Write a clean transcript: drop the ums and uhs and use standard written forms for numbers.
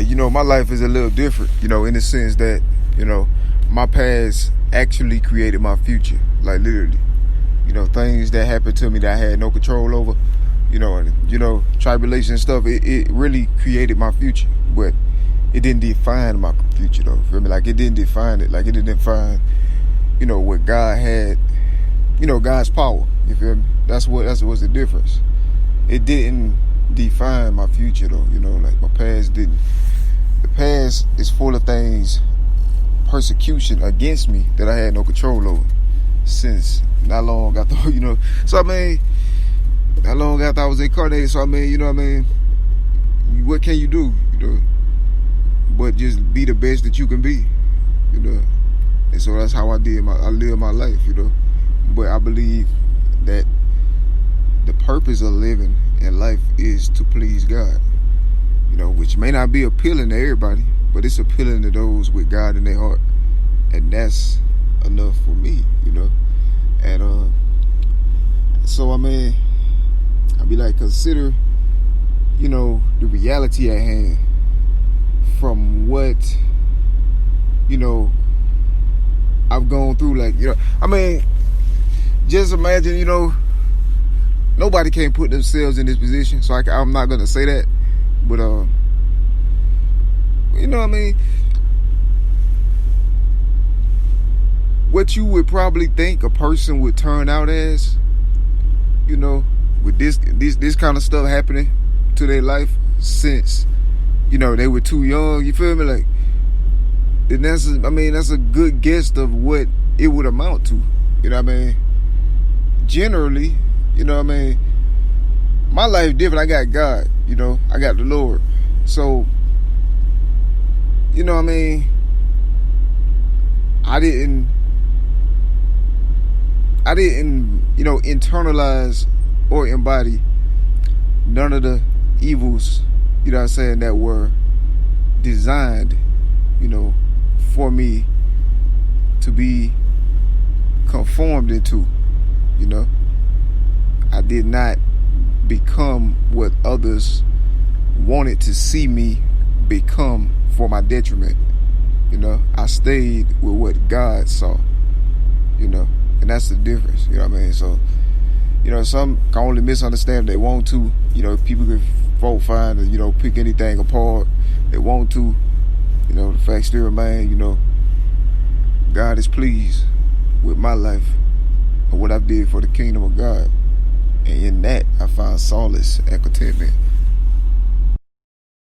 you know, my life is a little different, you know, in the sense that, you know, my past actually created my future, like literally. You know, things that happened to me that I had no control over, you know, tribulation and stuff, it really created my future, but it didn't define my future though, feel me? Like it didn't define it, like it didn't define, you know, what God had, you know, God's power, you feel me? That's what's the difference. It didn't define my future though, you know, like my past didn't. The past is full of things, persecution against me that I had no control over since not long after, you know. So I mean, not long after I was incarnated, so I mean, you know what I mean, what can you do, you know, but just be the best that you can be, you know. And so that's how I live my life, you know. But I believe that the purpose of living in life is to please God, you know, which may not be appealing to everybody, but it's appealing to those with God in their heart, and that's enough for me, you know. And so I mean, I be like, consider, you know, the reality at hand from what, you know, I've gone through. Like, you know, I mean, just imagine, you know, nobody can put themselves in this position, so I'm not gonna say that, but you know what I mean, what you would probably think a person would turn out as, you know, with this kind of stuff happening to their life since, you know, they were too young, you feel me? Like, and that's a good guess of what it would amount to, you know what I mean? Generally, you know what I mean, my life different. I got God, you know, I got the Lord. So, you know what I mean, I didn't, you know, internalize or embody none of the evils, you know what I'm saying, that were designed, you know, for me to be conformed into, you know. I did not become what others wanted to see me become for my detriment, you know. I stayed with what God saw, you know, and that's the difference, you know what I mean? So, you know, some can only misunderstand if they want to, you know. People can fault find and, you know, pick anything apart they want to, you know. The fact still remain, you know, God is pleased with my life and what I did for the kingdom of God. And in that, I find solace and contentment.